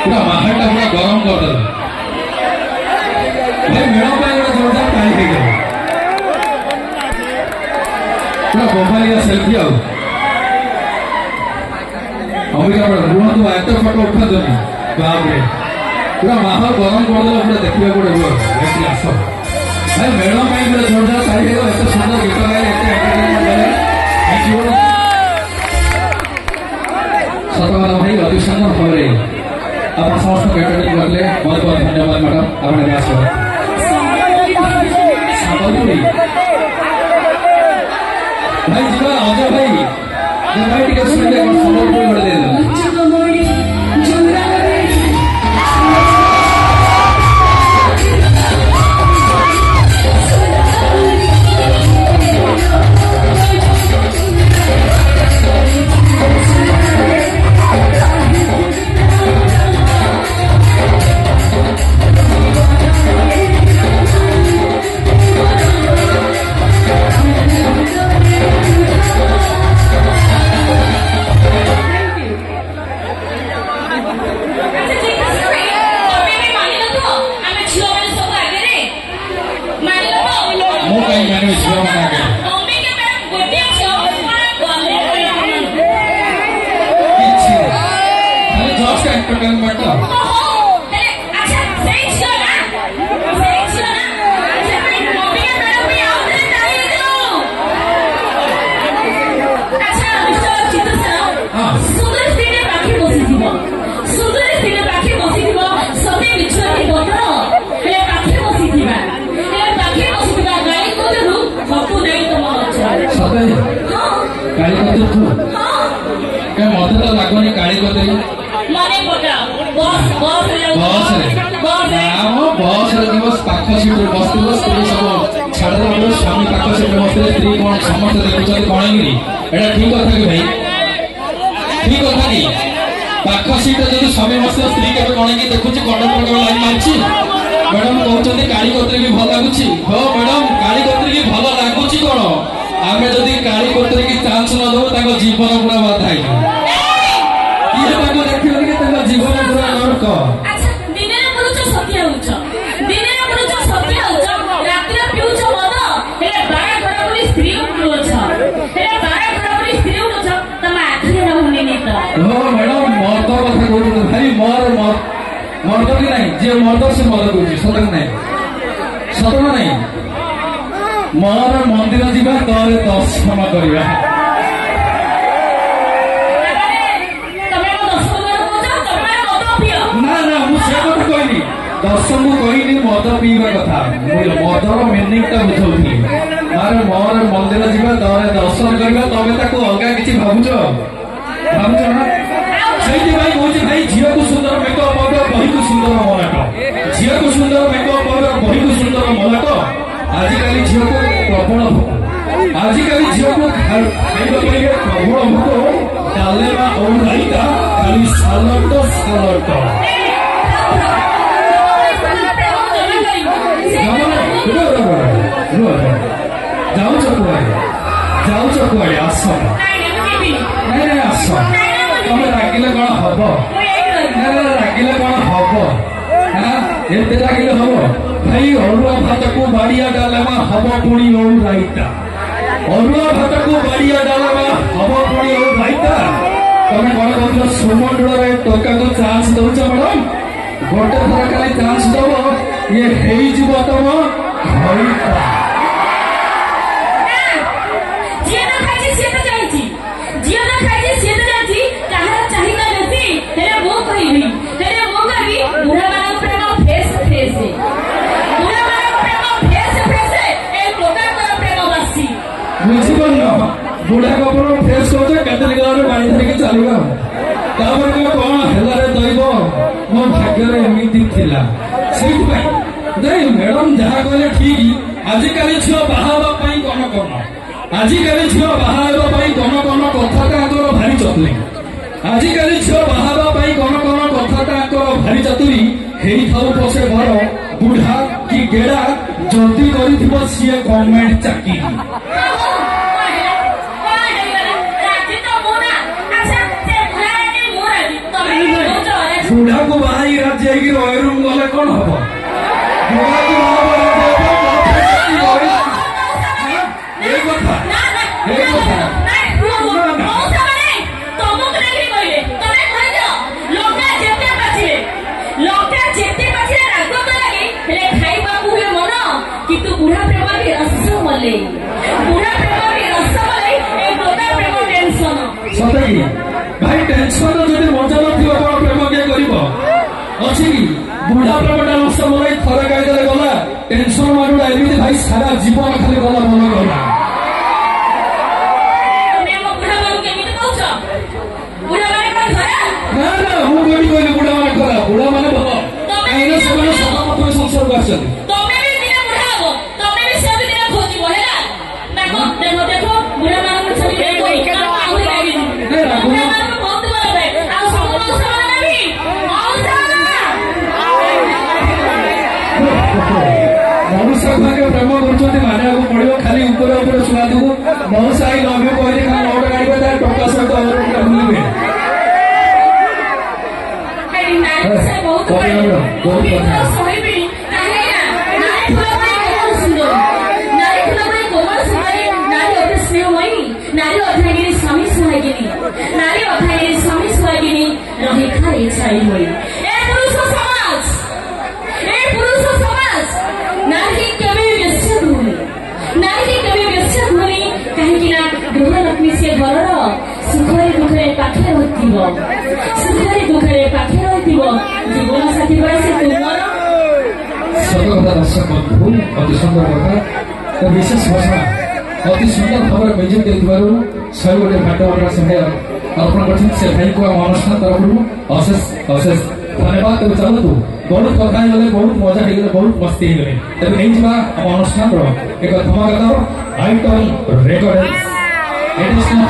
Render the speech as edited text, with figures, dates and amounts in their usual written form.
पूरा माहौल पूरा गरम कर दे भाई मेड़ पे जोरदार ताली दे गए पूरा मोबाइल सेल्फी आओ अमेरिका में रुहतु एत फोटो उठा दो बाप रे पूरा माहौल गरम कर दे पूरा देखिए गोटे एटी आस भाई मेड़ पे जोरदार ताली दे एत सुंदर गीत गाइले एत एंटरटेनमेंट कले थैंक यू सतवार भाई अति सुंदर भाव आप समस्त एंटरटेन करले बहुत बहुत धन्यवाद मैडम आपने व्यास संबलपुरी भाई जीवा अजय भाई टिके सुनले संबलपुरी गोटे दे मत तो लगुनि काली बस पाख सीट बस स्त्री सब छाड़ स्वामी पाख सीट बस स्त्री कौन समस्त देखुं कणगिरी एटा ठीक कथा कि भाई ठीक कथा कि पाख सीट जो स्वामी बस स्त्री के कणगी देखुची कंडक्टर लाइन मारची मैडम कहते काली कोतरी की भल लगुच हो मैडम काली कोतरी की भल लगुच कौन आम जदि काली कोतरी की चांस न दो जीवन पूरा बाधा देखिए जीवन पूरा नरक मैडम मर्द कथा कहूँ भाई मर्द कि नहीं जी मर्द से मद कह सत नहीं सत नहीं मोर मंदिर जीवा तोर दर्शन करवा ना ना मुझे कहनी दर्शन को कहनी मद पीवा कथा मदर मिनिंगटा बुझौनी मारे मोर मंदिर जीवा तोर दर्शन करवा तबे ताको अलगा किछि भाबुछ ना भाई झील को सुंदर मेकअप बही को सुंदर मलाट झील को सुंदर मेकअप बही को सुंदर मलाट आजिकल झील को प्रबल भोक आजिकल झील को खाइबा प्रबल भोक डालेमा और राइता खाली सालट जाऊच कुआड़े आस आस तुम रागिले कौन हम रागिले कौन हम एत रागिले हम भाई अरुआ भात को बाड़िया डालमा हम पुणी ओर राइता अरुआ भात को बाड़िया डालमा हम पुणी ओर राइता तुम कौन कह सुमंडल टका को चांस दौच मैडम गोटे थर खाली चांस दब ये तुम घईता बुझीपार बुढ़ा कपड़ फ्रेश कर कैटेल गलार पानी धरिकी चलवा कौन है दैव मो भाग्य एमती मैडम जहाँ कहले ठीक आजिकल झील बाहापी कौन कौन आजिकल झील बाहापी कौन कौन कथा भारी चतुरी आजिकल झील बाहापी कौन कौन कथा भारी चतुरी हो पछे भर बुढ़ा कि गेड़ा जल्दी कर सी गवर्नमेंट चाकरी बुढ़ा को बाहर राज्य रूम गले कौन हम बुढ़ा को बुढ़ा प्रेम भी रसमलाई बुढ़ा प्रेम भी रसमलाई ए गोदा प्रेम टेंशन सतकी भाई टेंशन जदि मजा नथियो आपण प्रेम के करिवो अछि बुढ़ा प्रेमटा रसमलाई थरे गाइदले गला टेंशन मारुडा एमिति भाई सारा जीवन खाली गला मन गला तमे म बुढ़ा बाबू केमिति कहउछ बुढ़ा माने कोन खरा ना ना हूं कोनी कोइले बुढ़ा माने खरा बुढ़ा माने भलो काइना सबले समापन संसार करछन बुढ़ा मान छवि बहुत बड़ा है मनुष्य भागे प्रेम कर माना पड़ो खाली ऊपर शुणा देबू मनुष्य आई लभ्य कहले खाली नोट गाड़े टका सहित बुलवे नारी अध्यागिनी स्वामी सुहागिनी नारी अध्यागिनी स्वामी सुहागिनी रहे खाए छाई हुई ए पुरुष समाज नारी कभी व्यस्त भूमि नारी कभी व्यस्त भूमि कहीं ना गृह लक्ष्मी से घर सुखरे दुखरे पाखे रहिथिबो सुखरे दुखरे पाखे रहिथिबो जीवन साथी पर से तुमर सतकथा दर्शक बंधु अति सुंदर कथा विशेष भाषा अति सुंदर खबर म्यूजिक देखिबारु 100 गोटे भाटवटा सहाय अर्पण करछन से भाई को अनुष्ठान तरफ अशेष अशेष धन्यवाद देबे चाहतु बहुत कथा गले बहुत मजा हे गले बहुत मस्ती हे गले तबे नै जिबा हम अनुष्ठान रो एक धमाकेदार आइटम रेकर्ड एडिशनल